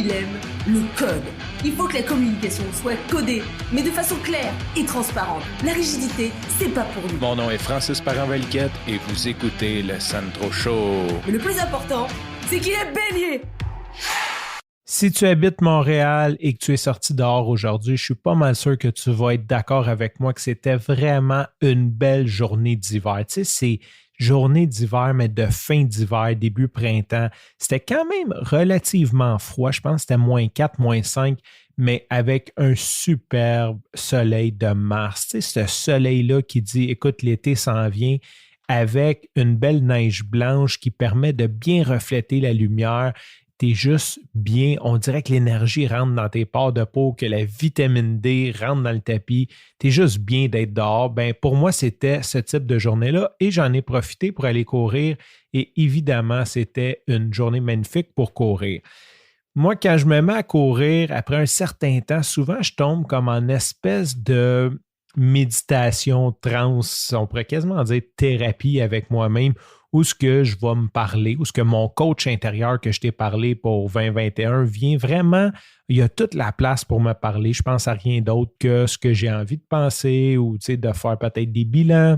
il aime le code. Il faut que la communication soit codée, mais de façon claire et transparente. La rigidité, c'est pas pour nous. Mon nom est Francis Parent-Valquette et vous écoutez le Sandro Show. Mais le plus important, c'est qu'il est bélier. Si tu habites Montréal et que tu es sorti dehors aujourd'hui, je suis pas mal sûr que tu vas être d'accord avec moi que c'était vraiment une belle journée d'hiver. Tu sais, c'est journée d'hiver, mais de fin d'hiver, début printemps. C'était quand même relativement froid. Je pense que c'était -4, -5, mais avec un superbe soleil de mars. Tu sais, ce soleil-là qui dit, écoute, l'été s'en vient, avec une belle neige blanche qui permet de bien refléter la lumière. T'es juste bien, on dirait que l'énergie rentre dans tes pores de peau, que la vitamine D rentre dans le tapis. T'es juste bien d'être dehors. Ben, pour moi, c'était ce type de journée-là et j'en ai profité pour aller courir et évidemment, c'était une journée magnifique pour courir. Moi, quand je me mets à courir, après un certain temps, souvent, je tombe comme en espèce de méditation, transe, on pourrait quasiment dire thérapie avec moi-même, où ce que je vais me parler, où ce que mon coach intérieur que je t'ai parlé pour 2021 vient vraiment, il y a toute la place pour me parler. Je pense à rien d'autre que ce que j'ai envie de penser ou de faire peut-être des bilans.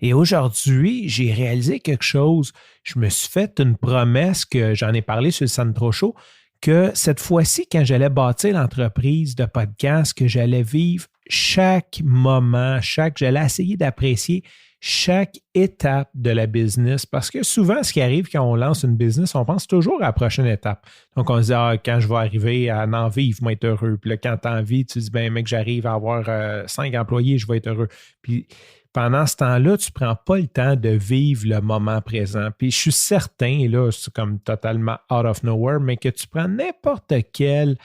Et aujourd'hui, j'ai réalisé quelque chose. Je me suis fait une promesse que j'en ai parlé sur le Sandro Show, que cette fois-ci, quand j'allais bâtir l'entreprise de podcast, que j'allais vivre chaque moment, j'allais essayer d'apprécier chaque étape de la business parce que souvent, ce qui arrive quand on lance une business, on pense toujours à la prochaine étape. Donc, on se dit, quand je vais arriver à en vivre, je vais être heureux. Puis là, quand tu as envie, tu dis, ben mec, j'arrive à avoir 5 employés, je vais être heureux. Puis pendant ce temps-là, tu ne prends pas le temps de vivre le moment présent. Puis je suis certain, et là, c'est comme totalement out of nowhere, mais que tu prends n'importe quel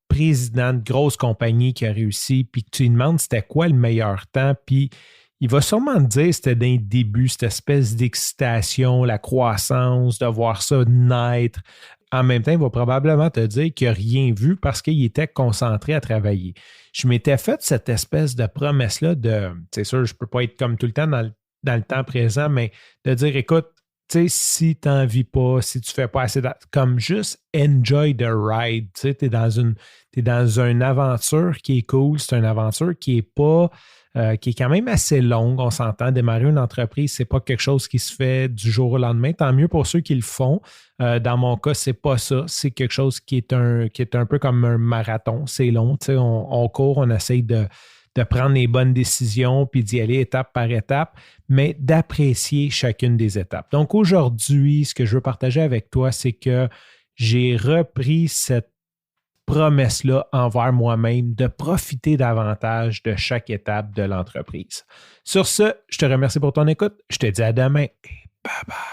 président de grosse compagnie qui a réussi, puis que tu lui demandes c'était quoi le meilleur temps, puis il va sûrement te dire que c'était d'un début, cette espèce d'excitation, la croissance, de voir ça naître. En même temps, il va probablement te dire qu'il n'a rien vu parce qu'il était concentré à travailler. Je m'étais fait cette espèce de promesse-là de, c'est sûr, je ne peux pas être comme tout le temps dans le temps présent, mais de dire, écoute, tu sais, si tu n'en vis pas, si tu ne fais pas assez, comme juste enjoy the ride. Tu sais, tu es dans une aventure qui est cool, c'est une aventure qui est pas... qui est quand même assez longue, on s'entend. Démarrer une entreprise, c'est pas quelque chose qui se fait du jour au lendemain. Tant mieux pour ceux qui le font. Dans mon cas, c'est pas ça. C'est quelque chose qui est un peu comme un marathon. C'est long. On court, on essaye de prendre les bonnes décisions puis d'y aller étape par étape, mais d'apprécier chacune des étapes. Donc aujourd'hui, ce que je veux partager avec toi, c'est que j'ai repris cette promesse-là envers moi-même de profiter davantage de chaque étape de l'entreprise. Sur ce, je te remercie pour ton écoute. Je te dis à demain et bye bye.